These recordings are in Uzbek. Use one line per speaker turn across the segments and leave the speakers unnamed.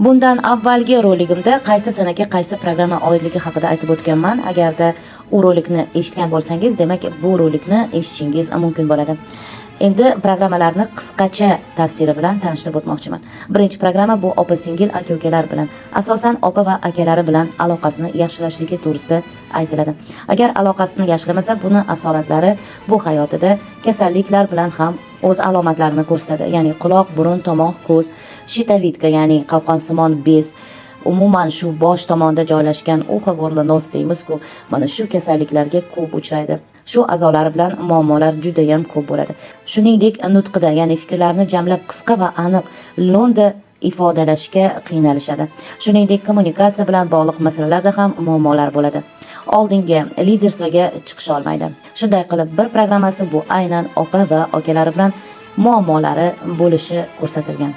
Bundan avvalgi roligimda qaysi sanaga qaysi programma oidligi haqida aytib o'tganman. Agarda u rolikni eshitgan bo'lsangiz, demak bu rolikni eshitishingiz mumkin bo'ladi. Endi programmalarni qisqacha tafsiri bilan tanishtirib o'tmoqchiman. Birinchi programma bu opa-singil aka-ukalar bilan, asosan opa va akalari bilan aloqasini yaxshilashligi to'g'risida aytiladi. Agar aloqasini yaxshilamasa, buni asoratlari bu hayotida kasalliklar bilan ham o'z alomatlarini ko'rsatadi. Ya'ni quloq, burun, tomoq, ko'z, shitavitka, ya'ni qalqonsimon bez, umuman shu bosh tomonda joylashgan uxa gorla nos deymiz-ku, mana shu kasalliklarga ko'p uchraydi. Shu a'zolari bilan muammolar juda ham ko'p bo'ladi. Shuningdek, nutqida, ya'ni fikrlarni jamlab qisqa va aniq lo'nda ifodalashga qiynalishadi. Shuningdek, kommunikatsiya bilan bog'liq masalalarda ham muammolar bo'ladi. Oldingi lidersiga chiqisha olmaydi. Shunday qilib, bir programmasi bu aynan opa va akalari bilan muammolari bo'lishi ko'rsatilgan.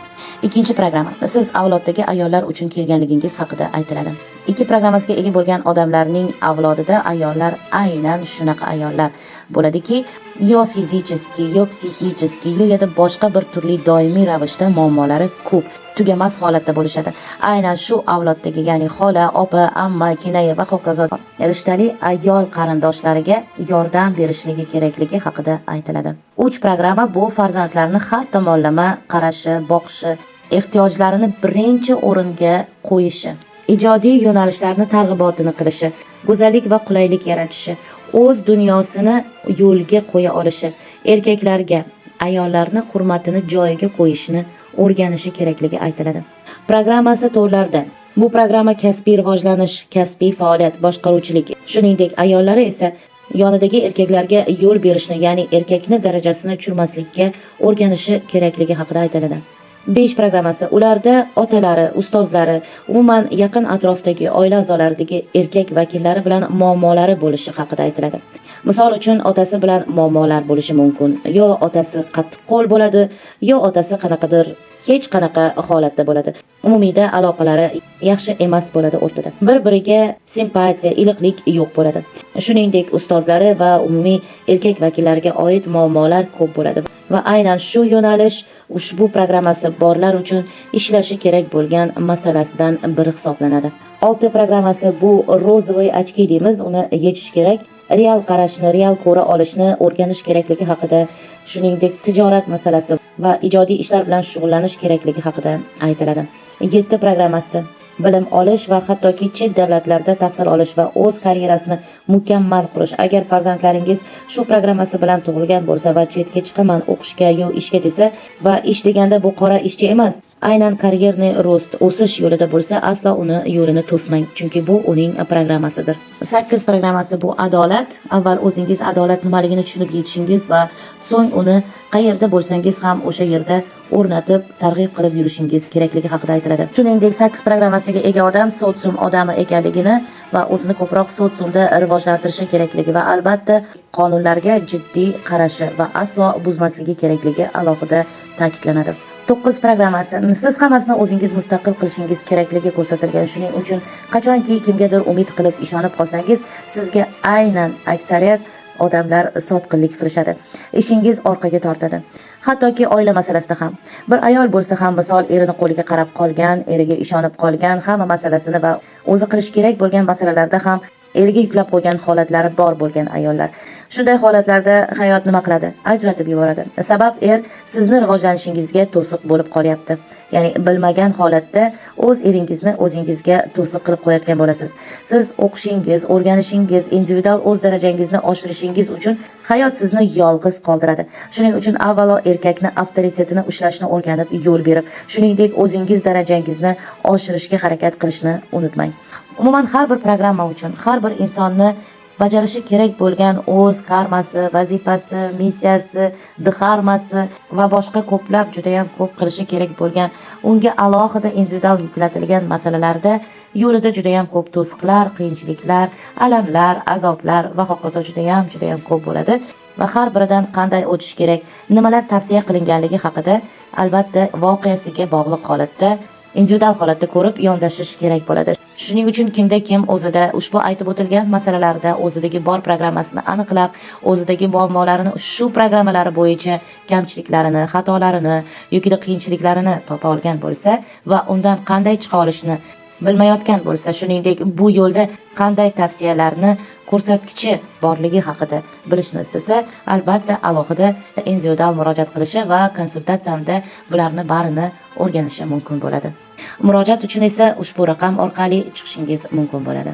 Ikkinchi programma siz avloddagi ayollar uchun kelganligingiz haqida aytiladi. Ikki programmasiga ega bo'lgan odamlarning avlodida ayollar aynan shunaqa ayollar bo'ladiki, yo fizicheski, yo psixически, yo boshqa bir turli doimiy ravishda muammolari ko'p, tugamas holatda bo'lishadi. Aynan shu avloddagi, ya'ni xola, opa, amma, kinaya va hokazo rishtali ayol qarindoshlariga yordam berishligi kerakligi haqida aytiladi. 3 programma bu farzandlarni har tomonlama qarashi, boqishi, ehtiyojlarini birinchi o'ringa qo'yishi, ijodiy yo'nalishlarni targ'ibotini qilishi, go'zallik va qulaylik yaratishi, o'z dunyosini yo'lga qo'ya olishi, erkaklarga ayollarni hurmatini joyiga qo'yishni o'rganishi kerakligi aytiladi. Programmasi to'rlarda. Bu programma kasbiy rivojlanish, kasbiy faoliyat, boshqaruvchilik, shuningdek ayollari esa yonidagi erkaklarga yo'l berishni, ya'ni erkakni darajasini tushirmaslikka o'rganishi kerakligi haqida aytiladi. 5 programmasi ularda otalari, ustozlari, umuman yaqin atrofdagi oila a'zolaridagi erkak vakillari bilan muammolari bo'lishi haqida aytiladi. Misol uchun, otasi bilan muammolar bo'lishi mumkin. Yo otasi qattiqqo'l bo'ladi, yo otasi qanaqadir hech qanaqa holatda bo'ladi. Umumiyda aloqalari yaxshi emas bo'ladi o'rtada. Bir-biriga simpatiya, iliqlik yo'q bo'ladi. Shuningdek, ustozlari va umumiy erkak vakillariga oid muammolar ko'p bo'ladi. Va aynan shu yo'nalish ushbu programmasi borlar uchun ishlashi kerak bo'lgan masalasidan biri hisoblanadi. 6 programmasi bu rozvoy ochki deymiz, uni yechish kerak. Real qarashni, real ko'ra olishni o'rganish kerakligi haqida, shuningdek tijorat masalasi va ijodiy ishlar bilan shug'ullanish kerakligi haqida aytiladi. 7 programmasi bilim olish va hattoki chet davlatlarda tahsil olish va o'z karyerasini mukammal qurish. Agar farzandlaringiz shu programmasi bilan tug'ilgan bo'lsa va chetga chiqaman o'qishga yo ishga desa va ish deganda bu qora ishchi emas, aynan karyerni rost, o'sish yo'lida bo'lsa, aslo uni yo'lini to'smang, chunki bu uning programmasidir. 8 programmasi bu adolat. Avval o'zingiz adolat nimaligini tushunib yetishingiz va so'ng uni qayerda bo'lsangiz ham o'sha yerda o'rnatib, targ'ib qilib yurishingiz kerakligi haqida aytiladi. Shuningdek, 8 programmasiga ega odam sotsium odami ekanligini va o'zini ko'proq sotsiumda rivojlantirishi kerakligi va albatta qonunlarga jiddiy qarashi va aslo buzmasligi kerakligi alohida ta'kidlanadi. 9 programmasi siz hammasini o'zingiz mustaqil qilishingiz kerakligi ko'rsatilgan. Shuning uchun qachonki kimgadir umid qilib ishonib qolsangiz, sizga aynan aksariyat odamlar sotqinlik qilishadi. Ishingiz orqaga tortadi. Hattoki oila masalasida ham. Bir ayol bo'lsa ham, misol erini qo'liga qarab qolgan, eriga ishonib qolgan, hamma masalasini va o'zi qilish kerak bo'lgan masalalarda ham eriga yuklab qo'ygan holatlari bor bo'lgan ayollar. Shunday holatlarda hayot nima qiladi? Ajratib yuboradi. Sabab sizni rivojlanishingizga to'siq bo'lib qolyapti. Ya'ni bilmagan holatda o'z eringizni o'zingizga to'siq qilib qo'yayotgan bo'lasiz. Siz o'qishingiz, o'rganishingiz, individual o'z darajangizni oshirishingiz uchun hayot sizni yolg'iz qoldiradi. Shuning uchun avvalo erkakni avtoritetini ushlashni o'rganib, yo'l berib, shuningdek o'zingiz darajangizni oshirishga harakat qilishni unutmang. Umuman har bir programma uchun har bir insonni bajarishi kerak bo'lgan o'z karmasi, vazifasi, missiyasi, dharmasi va boshqa ko'plab juda ham ko'p qilishi kerak bo'lgan, unga alohida individual yuklatilgan masalalarda yo'lida juda ham ko'p to'siqlar, qiyinchiliklar, alamlar, azoblar va hokazo juda ham ko'p bo'ladi. Va har biridan qanday o'tish kerak, nimalar tavsiya qilinganligi haqida albatta voqeasiga bog'liq holatda, individual holatda ko'rib yondashish kerak bo'ladi. Shuning uchun kimda kim o'zida ushbu aytib o'tilgan masalalarda o'zidagi bor programmasini aniqlab, o'zidagi muammolarini shu programmalari bo'yicha kamchiliklarini, xatolarini yoki qiyinchiliklarini topa olgan bo'lsa va undan qanday chiqa olishni bilmayotgan bo'lsa, shuningdek bu yo'lda qanday tavsiyalarni ko'rsatkichi borligi haqida bilishni istasa, albatta alohida individual murojaat qilishi va konsultatsiyada bularni barini o'rganishi mumkin bo'ladi. Murojaat uchun esa ushbu raqam orqali chiqishingiz mumkin bo'ladi.